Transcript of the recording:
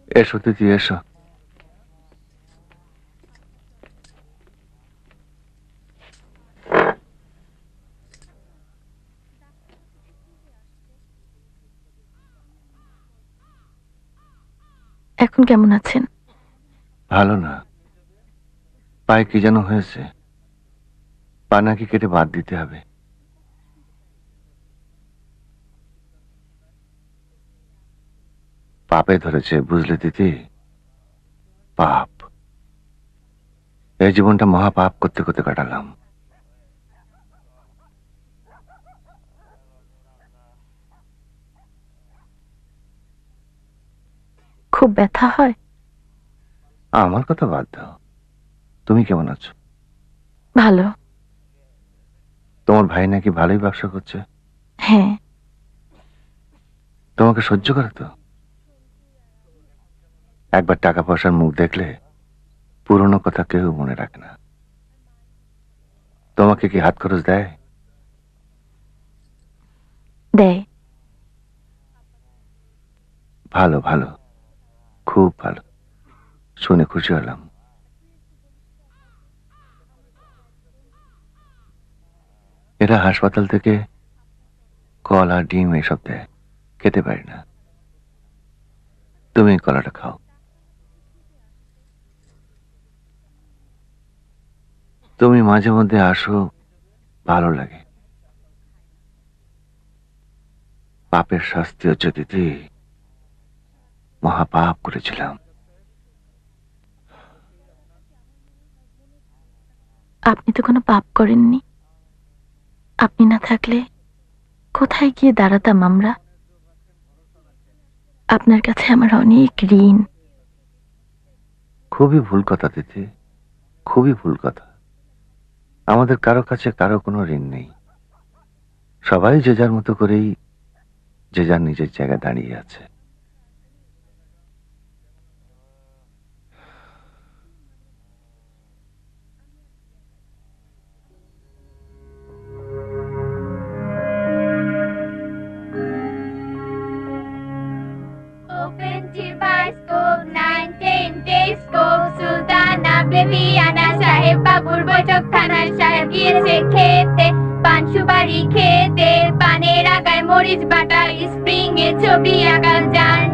এসো দিদি, এসো। এখন কেমন আছেন? ভালো না, পায়ে কি যেন হয়েছে, পা নাকি কেটে বাদ দিতে হবে। পাপে ধরেছে, বুঝলে দিদি, পাপ। এই জীবনটা মহাপাপ করতে করতে কাটালাম। খুব ব্যথা হয়? আমার কথা বাদ দাও, তুমি কেমন আছো? ভালো। তোমার ভাই নাকি ভালোই ব্যবসা করছে? হ্যাঁ। তোমাকে সহ্য করে তো? একবার টাকা পয়সার মুখ দেখলে পুরনো কথা কেউ মনে রাখে না। তোমাকে কি হাত খরচ দেয়? দেয়। ভালো ভালো, খুব ভালো, শুনে খুশি হলাম। এরা হাসপাতাল থেকে কলা ডিম এসব দেয়, খেতে পারি না। তুমি কলাটা খাও। তুমি মাঝে মধ্যে আসো, ভালো লাগে। পাপের শাস্তি হচ্ছে দিদি, মহাপাপ করেছিলাম। আপনি তো কোনো পাপ করেননি। আপনি না থাকলে কোথায় গিয়ে দাঁড়াতাম আমরা? আপনার কাছে আমার অনেক ঋণ। খুবই ভুল কথা দিদি, খুবই ভুল কথা। আমাদের কারো কাছে কারো কোনো ঋণ নেই। সবাই যে যার মতো করেই যে যার নিজের জায়গায় দাঁড়িয়ে আছে। Open Telescope 19 Telescope সুলতানা বেবিয়ানা সাহেব বাবুর বৈঠকখানা সাহেব গিয়েছে খেতে পান সুপারি খেতে পানের আগায় মরিচ বাটা স্প্রিং এ ছবি আঁকা যান